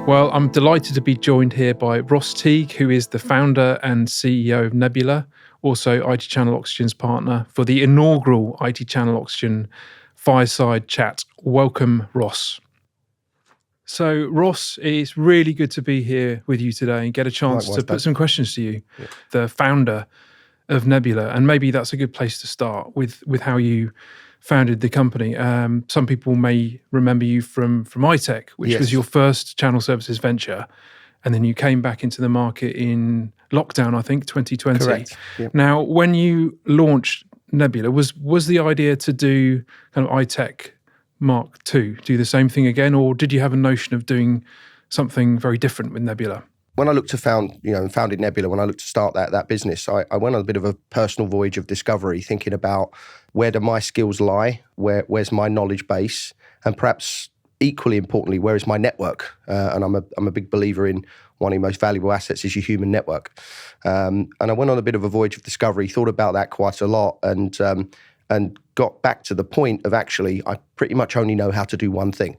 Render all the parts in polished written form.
Well, I'm delighted to be joined here by Ross Teague, who is the founder and CEO of Nebula, also IT Channel Oxygen's partner for the inaugural IT Channel Oxygen Fireside Chat. Welcome, Ross. So, Ross, it's really good to be here with you today and get a chance to put some questions to you, the founder of Nebula. And maybe that's a good place to start with how you founded the company. Some people may remember you from iTech, which was your first channel services venture. And then you came back into the market in lockdown, I think, 2020. Correct. Yep. Now, when you launched Nebula, was the idea to do kind of iTech Mark II, do the same thing again? Or did you have a notion of doing something very different with Nebula? When I looked to founded Nebula, when I looked to start that business, I went on a bit of a personal voyage of discovery, thinking about where do my skills lie, where's my knowledge base, and perhaps equally importantly, where is my network? And I'm a big believer in one of your most valuable assets is your human network. And I went on a bit of a voyage of discovery, thought about that quite a lot, and got back to the point of actually, I pretty much only know how to do one thing,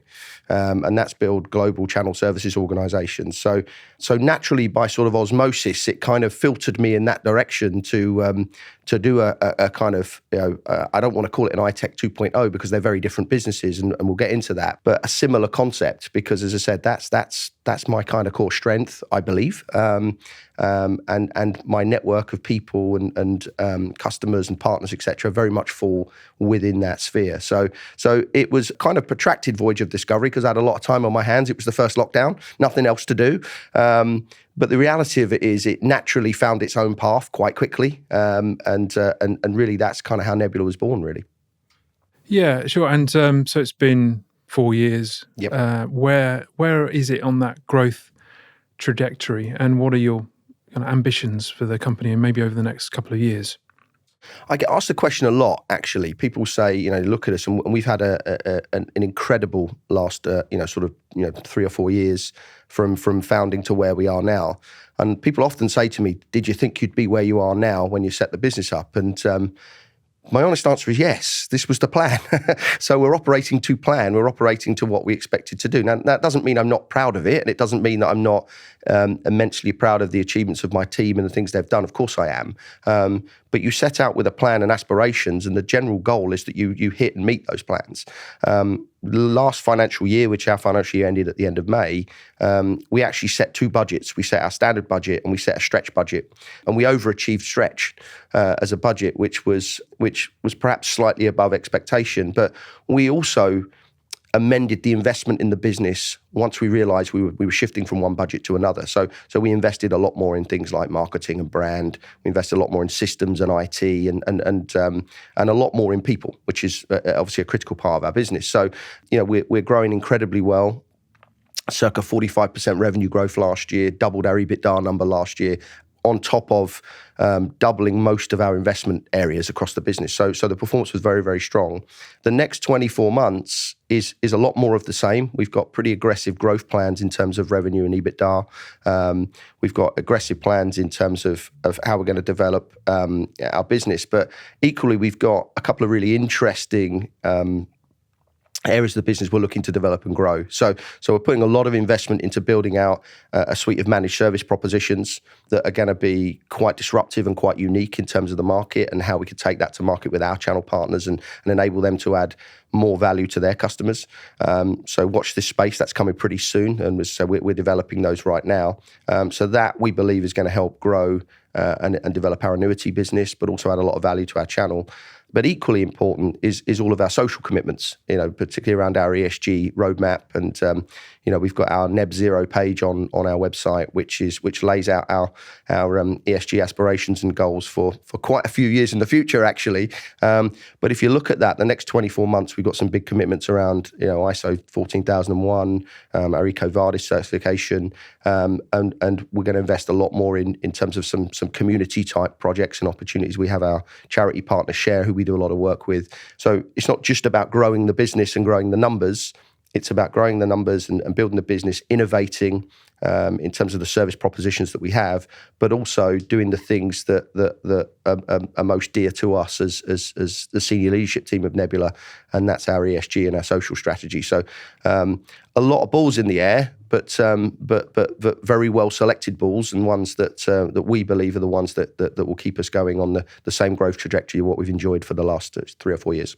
and that's build global channel services organizations. So naturally, by sort of osmosis, it kind of filtered me in that direction to do a kind of, I don't want to call it an iTech 2.0 because they're very different businesses, and we'll get into that, but a similar concept because, as I said, that's my kind of core strength, I believe, and my network of people and customers and partners, etc., very much fall within that sphere. So it was kind of protracted voyage of discovery because I had a lot of time on my hands. It was the first lockdown, nothing else to do. But the reality of it is it naturally found its own path quite quickly. And really that's kind of how Nebula was born, really. Yeah, sure. And so it's been 4 years. Yep. Where is it on that growth trajectory? And what are your kind of ambitions for the company and maybe over the next couple of years? I get asked the question a lot, actually. People say, look at us, and we've had an incredible last, 3 or 4 years from founding to where we are now. And people often say to me, did you think you'd be where you are now when you set the business up? And my honest answer is yes, this was the plan. So we're operating to plan. We're operating to what we expected to do. Now, that doesn't mean I'm not proud of it, and it doesn't mean that I'm not immensely proud of the achievements of my team and the things they've done. Of course I am. But you set out with a plan and aspirations, and the general goal is that you hit and meet those plans. Last financial year, which our financial year ended at the end of May, we actually set two budgets. We set our standard budget and we set a stretch budget, and we overachieved stretch as a budget, which was perhaps slightly above expectation. But we also amended the investment in the business once we realized we were shifting from one budget to another. So we invested a lot more in things like marketing and brand. We invested a lot more in systems and IT and a lot more in people, which is obviously a critical part of our business. So, we're growing incredibly well. Circa 45% revenue growth last year, doubled our EBITDA number last year, on top of doubling most of our investment areas across the business. So the performance was very, very strong. The next 24 months is a lot more of the same. We've got pretty aggressive growth plans in terms of revenue and EBITDA. We've got aggressive plans in terms of how we're going to develop our business. But equally, we've got a couple of really interesting areas of the business we're looking to develop and grow. So we're putting a lot of investment into building out a suite of managed service propositions that are going to be quite disruptive and quite unique in terms of the market and how we could take that to market with our channel partners and enable them to add more value to their customers. So watch this space. That's coming pretty soon. And so we're developing those right now. So that we believe is going to help grow and develop our annuity business, but also add a lot of value to our channel. But equally important is all of our social commitments, particularly around our ESG roadmap. And, we've got our Neb Zero page on our website, which lays out our ESG aspirations and goals for quite a few years in the future, actually. But if you look at that, the next 24 months, we've got some big commitments around, ISO 14001, our EcoVadis certification, and we're going to invest a lot more in terms of some community type projects and opportunities. We have our charity partner Share, who we do a lot of work with. So it's not just about growing the business and growing the numbers. It's about growing the numbers and building the business, innovating, in terms of the service propositions that we have, but also doing the things that are most dear to us as the senior leadership team of Nebula, and that's our ESG and our social strategy. So a lot of balls in the air, but very well selected balls, and ones that we believe are the ones that will keep us going on the same growth trajectory of what we've enjoyed for the last 3 or 4 years.